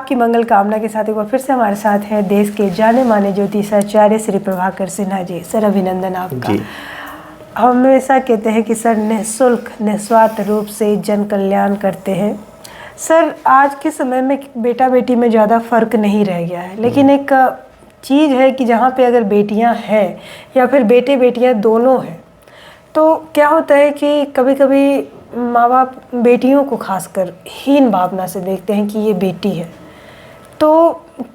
आपकी मंगल कामना के साथ एक बार फिर से हमारे साथ हैं देश के जाने माने ज्योतिषाचार्य श्री प्रभाकर सिन्हा जी। सर अभिनंदन आपका। हम हमेशा कहते हैं कि सर निःशुल्क निस्वार्थ रूप से जन कल्याण करते हैं। सर आज के समय में बेटा बेटी में ज़्यादा फ़र्क नहीं रह गया है, लेकिन एक चीज़ है कि जहाँ पे अगर बेटियाँ हैं या फिर बेटे बेटियाँ दोनों हैं, तो क्या होता है कि कभी कभी माँ बाप बेटियों को खासकर हीन भावना से देखते हैं कि ये बेटी है। तो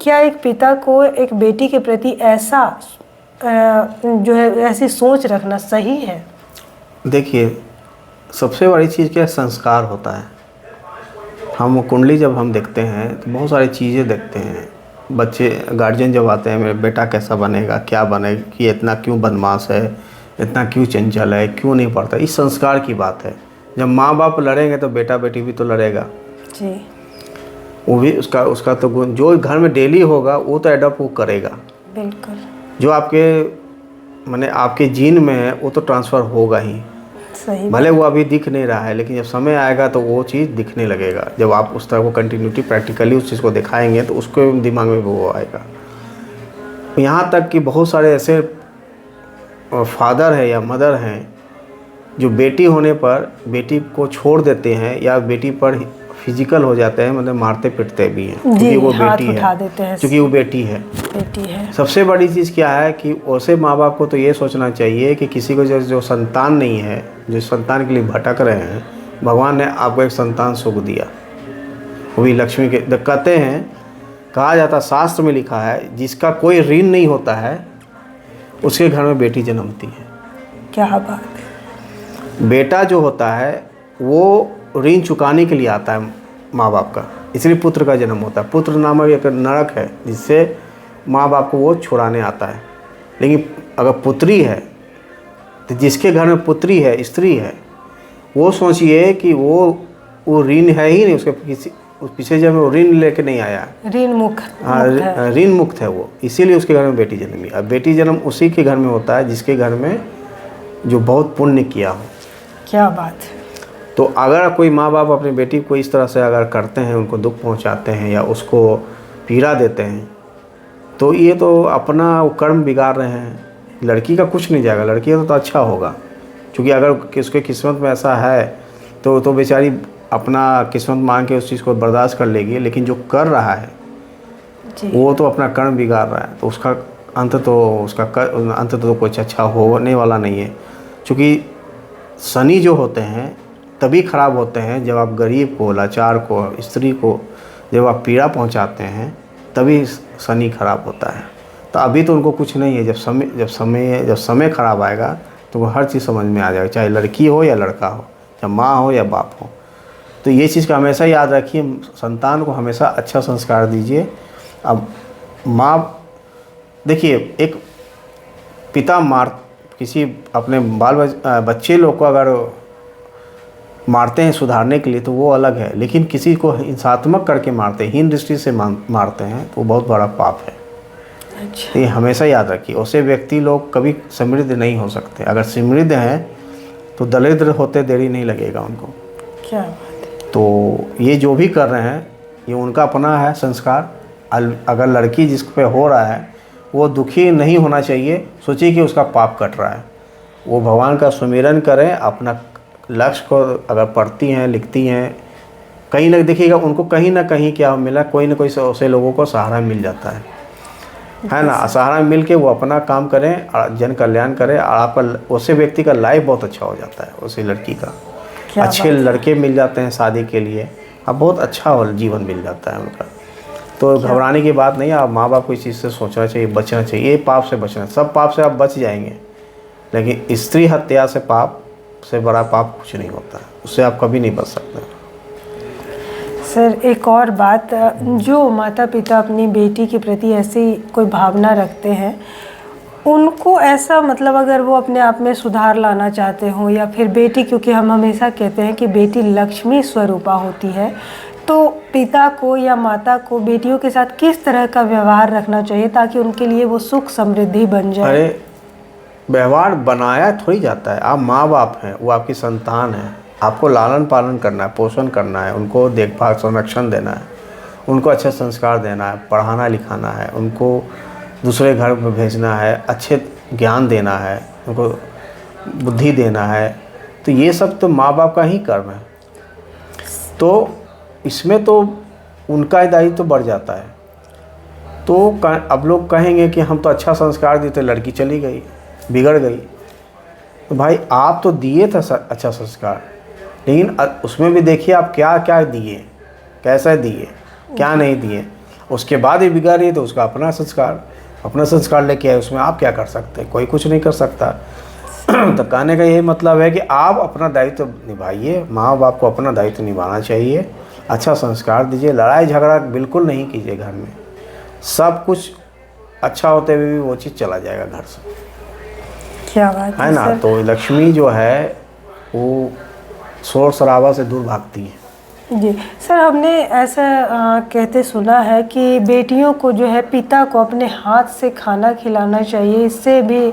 क्या एक पिता को एक बेटी के प्रति ऐसा जो है ऐसी सोच रखना सही है? देखिए, सबसे बड़ी चीज़ क्या है, संस्कार होता है। हम कुंडली जब हम देखते हैं तो बहुत सारी चीज़ें देखते हैं। बच्चे गार्जियन जब आते हैं, मेरा बेटा कैसा बनेगा, क्या बनेगा, कि इतना क्यों बदमाश है, इतना क्यों चंचल है, क्यों नहीं पढ़ता, इस संस्कार की बात है। जब माँ बाप लड़ेंगे तो बेटा बेटी भी तो लड़ेगा जी। वो भी उसका तो गुण जो घर में डेली होगा वो तो एडॉप्ट वो करेगा। बिल्कुल। जो आपके माने आपके जीन में है वो तो ट्रांसफ़र होगा ही। सही। भले वो अभी दिख नहीं रहा है, लेकिन जब समय आएगा तो वो चीज़ दिखने लगेगा। जब आप उस तरह को कंटिन्यूटी प्रैक्टिकली उस चीज़ को दिखाएंगे तो उसको दिमाग में वो आएगा। यहाँ तक कि बहुत सारे ऐसे फादर है या मदर हैं जो बेटी होने पर बेटी को छोड़ देते हैं या बेटी पर फिजिकल हो जाते हैं, मतलब मारते पिटते भी हैं क्योंकि वो बेटी है, क्योंकि वो बेटी है। सबसे बड़ी चीज़ क्या है कि वैसे माँ बाप को तो ये सोचना चाहिए कि किसी को जो संतान नहीं है, जो संतान के लिए भटक रहे हैं, भगवान ने आपको एक संतान सुख दिया, वो भी लक्ष्मी के। कहते हैं, कहा जाता, शास्त्र में लिखा है, जिसका कोई ऋण नहीं होता है उसके घर में बेटी जन्मती है। क्या बात है। बेटा जो होता है वो ऋण चुकाने के लिए आता है माँ बाप का, इसलिए पुत्र का जन्म होता है। पुत्र नामक एक नरक है जिससे माँ बाप को वो छुड़ाने आता है। लेकिन अगर पुत्री है तो जिसके घर में पुत्री है, स्त्री है, वो सोचिए कि वो ऋण है ही नहीं, उसके पीछे जब वो ऋण लेके नहीं आया, ऋण मुक्त। हाँ, ऋण मुक्त है वो, इसीलिए उसके घर में बेटी जन्मी। अब बेटी जन्म उसी के घर में होता है जिसके घर में जो बहुत पुण्य किया हो। क्या बात है। तो अगर कोई माँ बाप अपनी बेटी को इस तरह से अगर करते हैं, उनको दुख पहुंचाते हैं या उसको पीड़ा देते हैं, तो ये तो अपना कर्म बिगाड़ रहे हैं। लड़की का कुछ नहीं जाएगा, लड़की का तो अच्छा होगा, क्योंकि अगर उसके किस्मत में ऐसा है तो बेचारी अपना किस्मत मांग के उस चीज़ को बर्दाश्त कर लेगी। लेकिन जो कर रहा है वो तो अपना कर्म बिगाड़ रहा है, तो उसका अंत तो कुछ अच्छा होने वाला नहीं है। क्योंकि शनि जो होते हैं तभी ख़राब होते हैं जब आप गरीब को, लाचार को, स्त्री को जब आप पीड़ा पहुंचाते हैं, तभी शनि ख़राब होता है। तो अभी तो उनको कुछ नहीं है। जब समय ख़राब आएगा तो वो हर चीज़ समझ में आ जाएगा, चाहे लड़की हो या लड़का हो, चाहे माँ हो या बाप हो। तो ये चीज़ का हमेशा याद रखिए, संतान को हमेशा अच्छा संस्कार दीजिए। अब माँ देखिए, एक पिता किसी अपने बच्चे लोग को अगर मारते हैं सुधारने के लिए तो वो अलग है, लेकिन किसी को हिंसात्मक करके मारते हैं, हीन दृष्टि से मारते हैं, तो वो बहुत बड़ा पाप है। अच्छा। ये हमेशा याद रखिए। उससे व्यक्ति लोग कभी समृद्ध नहीं हो सकते। अगर समृद्ध हैं तो दरिद्र होते देरी नहीं लगेगा उनको। क्या बात है। तो ये जो भी कर रहे हैं ये उनका अपना है संस्कार। अगर लड़की जिस पे हो रहा है वो दुखी नहीं होना चाहिए, सोचिए कि उसका पाप कट रहा है, वो भगवान का सुमिरन करें, अपना लक्ष्य को अगर पढ़ती हैं, लिखती हैं, कहीं ना देखिएगा उनको कहीं ना कहीं क्या मिला, कोई ना कोई ऐसे लोगों को सहारा मिल जाता है ना। सहारा मिल के वो अपना काम करें, जन कल्याण करें, और आपका उससे व्यक्ति का लाइफ बहुत अच्छा हो जाता है, उसी लड़की का। अच्छे लड़के मिल जाते हैं शादी के लिए, अब बहुत अच्छा जीवन मिल जाता है उनका। तो घबराने की बात नहीं है। आप माँ बाप को इस चीज़ से सोचना चाहिए, बचना चाहिए। ये पाप से बचना, सब पाप से आप बच जाएंगे, लेकिन स्त्री हत्या से पाप से बड़ा पाप कुछ नहीं होता है, उससे आप कभी नहीं बच सकते। सर एक और बात, जो माता पिता अपनी बेटी के प्रति ऐसी कोई भावना रखते हैं, उनको ऐसा मतलब अगर वो अपने आप में सुधार लाना चाहते हों, या फिर बेटी, क्योंकि हम हमेशा कहते हैं कि बेटी लक्ष्मी स्वरूपा होती है, तो पिता को या माता को बेटियों के साथ किस तरह का व्यवहार रखना चाहिए ताकि उनके लिए वो सुख समृद्धि बन जाए? अरे व्यवहार बनाया थोड़ी जाता है। आप माँ बाप हैं, वो आपकी संतान है, आपको लालन पालन करना है, पोषण करना है, उनको देखभाल संरक्षण देना है। उनको अच्छे संस्कार देना है, पढ़ाना लिखाना है, उनको दूसरे घर में भेजना है, अच्छे ज्ञान देना है, उनको बुद्धि देना है, तो ये सब तो माँ बाप का ही कर्म है। तो इसमें तो उनका ही दायित्व तो बढ़ जाता है। तो अब लोग कहेंगे कि हम तो अच्छा संस्कार देते, लड़की चली गई, बिगड़ गई। तो भाई आप तो दिए थे अच्छा संस्कार, लेकिन उसमें भी देखिए आप क्या क्या दिए, कैसे दिए, क्या नहीं दिए। उसके बाद ही बिगड़ रही तो उसका अपना संस्कार लेके आए, उसमें आप क्या कर सकते हैं? कोई कुछ नहीं कर सकता। तो कहने का यही मतलब है कि आप अपना दायित्व निभाइए, माँ बाप को अपना दायित्व निभाना चाहिए, अच्छा संस्कार दीजिए, लड़ाई झगड़ा बिल्कुल नहीं कीजिए घर में। सब कुछ अच्छा होते हुए भी वो चीज़ चला जाएगा घर से। क्या बात है ना? तो लक्ष्मी जो है वो शोर शराबा से दूर भागती है। जी सर, हमने ऐसा कहते सुना है कि बेटियों को जो है पिता को अपने हाथ से खाना खिलाना चाहिए, इससे भी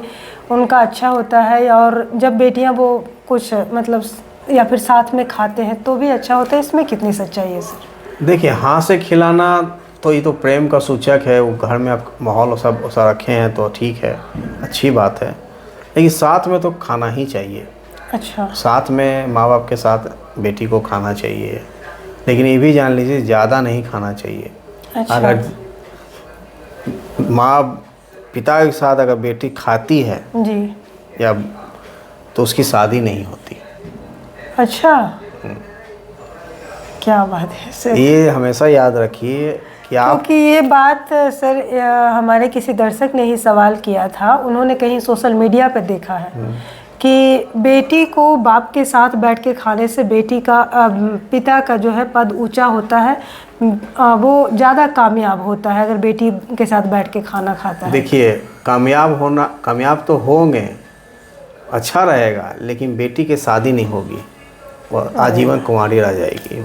उनका अच्छा होता है। और जब बेटियां वो कुछ मतलब या फिर साथ में खाते हैं तो भी अच्छा होता है, इसमें कितनी सच्चाई है सर? देखिए, हाथ से खिलाना तो ये तो प्रेम का सूचक है, वो घर में आप माहौल सब ऐसा रखे हैं तो ठीक है, अच्छी बात है। लेकिन साथ में तो खाना ही चाहिए। अच्छा। साथ में माँ बाप के साथ बेटी को खाना चाहिए, लेकिन ये भी जान लीजिए ज़्यादा नहीं खाना चाहिए। अच्छा। अगर माँ पिता के साथ अगर बेटी खाती है जी, या तो उसकी शादी नहीं होती। अच्छा, क्या बात है सर। ये हमेशा याद रखिए कि आप, क्योंकि ये बात सर हमारे किसी दर्शक ने ही सवाल किया था, उन्होंने कहीं सोशल मीडिया पर देखा है कि बेटी को बाप के साथ बैठ के खाने से बेटी का पिता का जो है पद ऊंचा होता है, वो ज़्यादा कामयाब होता है अगर बेटी के साथ बैठ के खाना खाता है। देखिए, कामयाब तो होंगे, अच्छा रहेगा, लेकिन बेटी की शादी नहीं होगी, वो आजीवन कुंवारी रह जाएगी।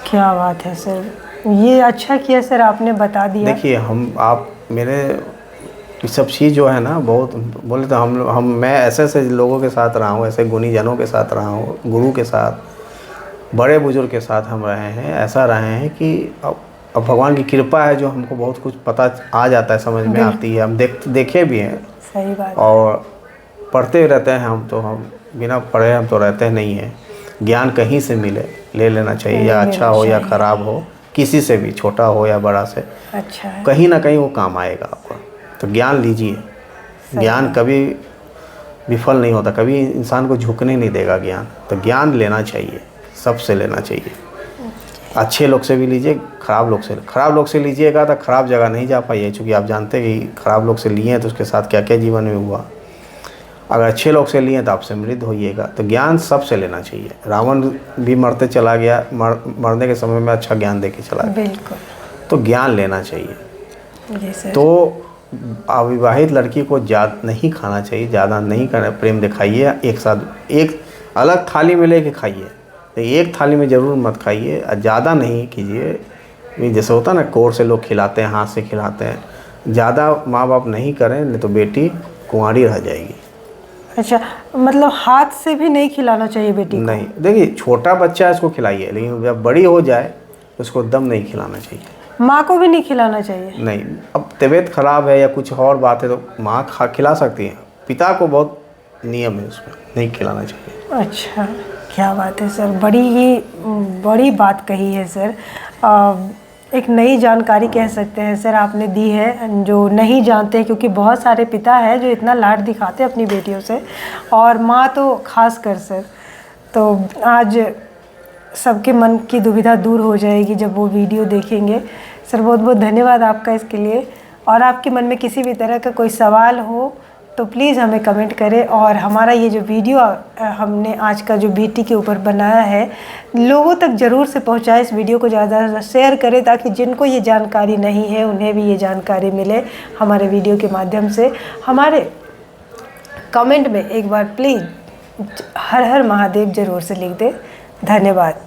क्या बात है सर, ये अच्छा किया सर आपने बता दिया। देखिए, मेरे सब चीज़ जो है ना, बहुत बोले तो मैं ऐसे लोगों के साथ रहा हूँ, ऐसे गुणी जनों के साथ रहा हूँ, गुरु के साथ, बड़े बुजुर्ग के साथ हम रहे हैं, ऐसा रहे हैं कि अब भगवान की कृपा है जो हमको बहुत कुछ पता आ जाता है, समझ में आती है, हम देखे भी हैं। सही बात। और पढ़ते रहते हैं, हम बिना पढ़े हम तो रहते नहीं हैं। ज्ञान कहीं से ले लेना चाहिए, या अच्छा हो या ख़राब हो, किसी से भी, छोटा हो या बड़ा से, अच्छा है। कहीं ना कहीं वो काम आएगा आपका। तो ज्ञान लीजिए, ज्ञान कभी विफल नहीं होता, कभी इंसान को झुकने नहीं देगा ज्ञान। तो ज्ञान लेना चाहिए, सबसे लेना चाहिए, अच्छे लोग से भी लीजिए, खराब लोग से लीजिएगा तो खराब जगह नहीं जा पाइए, क्योंकि आप जानते हैं कि खराब लोग से लिए हैं तो उसके साथ क्या क्या जीवन में हुआ। अगर अच्छे लोग से लिए तो आप समृद्ध होइएगा। तो ज्ञान सबसे लेना चाहिए। रावण भी मरते चला गया, मरने के समय में अच्छा ज्ञान दे के चला गया। बिल्कुल। तो ज्ञान लेना चाहिए। जी सर। तो अविवाहित लड़की को ज़्यादा नहीं खाना चाहिए, ज़्यादा नहीं करना, प्रेम दिखाइए, एक साथ एक अलग थाली में लेके खाइए, एक थाली में ज़रूर मत खाइए, ज़्यादा नहीं कीजिए। जैसे होता है ना, कोर से लोग खिलाते हैं, हाथ से खिलाते हैं, ज़्यादा माँ बाप नहीं करें, नहीं तो बेटी कुंवारी रह जाएगी। अच्छा, मतलब हाथ से भी नहीं खिलाना चाहिए बेटी को? नहीं, देखिए, छोटा बच्चा है इसको खिलाइए, लेकिन जब बड़ी हो जाए तो उसको दम नहीं खिलाना चाहिए। माँ को भी नहीं खिलाना चाहिए? नहीं, अब तबीयत खराब है या कुछ और बात है तो माँ खिला सकती है, पिता को बहुत नियम है, उसमें नहीं खिलाना चाहिए। अच्छा, क्या बात है सर, बड़ी बात कही है सर। एक नई जानकारी कह सकते हैं सर आपने दी है, जो नहीं जानते, क्योंकि बहुत सारे पिता हैं जो इतना लाड दिखाते हैं अपनी बेटियों से, और माँ तो खास कर सर। तो आज सबके मन की दुविधा दूर हो जाएगी जब वो वीडियो देखेंगे। सर बहुत बहुत धन्यवाद आपका इसके लिए। और आपके मन में किसी भी तरह का कोई सवाल हो तो प्लीज़ हमें कमेंट करें। और हमारा ये जो वीडियो हमने आज का जो बेटी के ऊपर बनाया है, लोगों तक ज़रूर से पहुंचाएं। इस वीडियो को ज़्यादा शेयर करें ताकि जिनको ये जानकारी नहीं है उन्हें भी ये जानकारी मिले हमारे वीडियो के माध्यम से। हमारे कमेंट में एक बार प्लीज़ हर हर महादेव ज़रूर से लिख दें। धन्यवाद।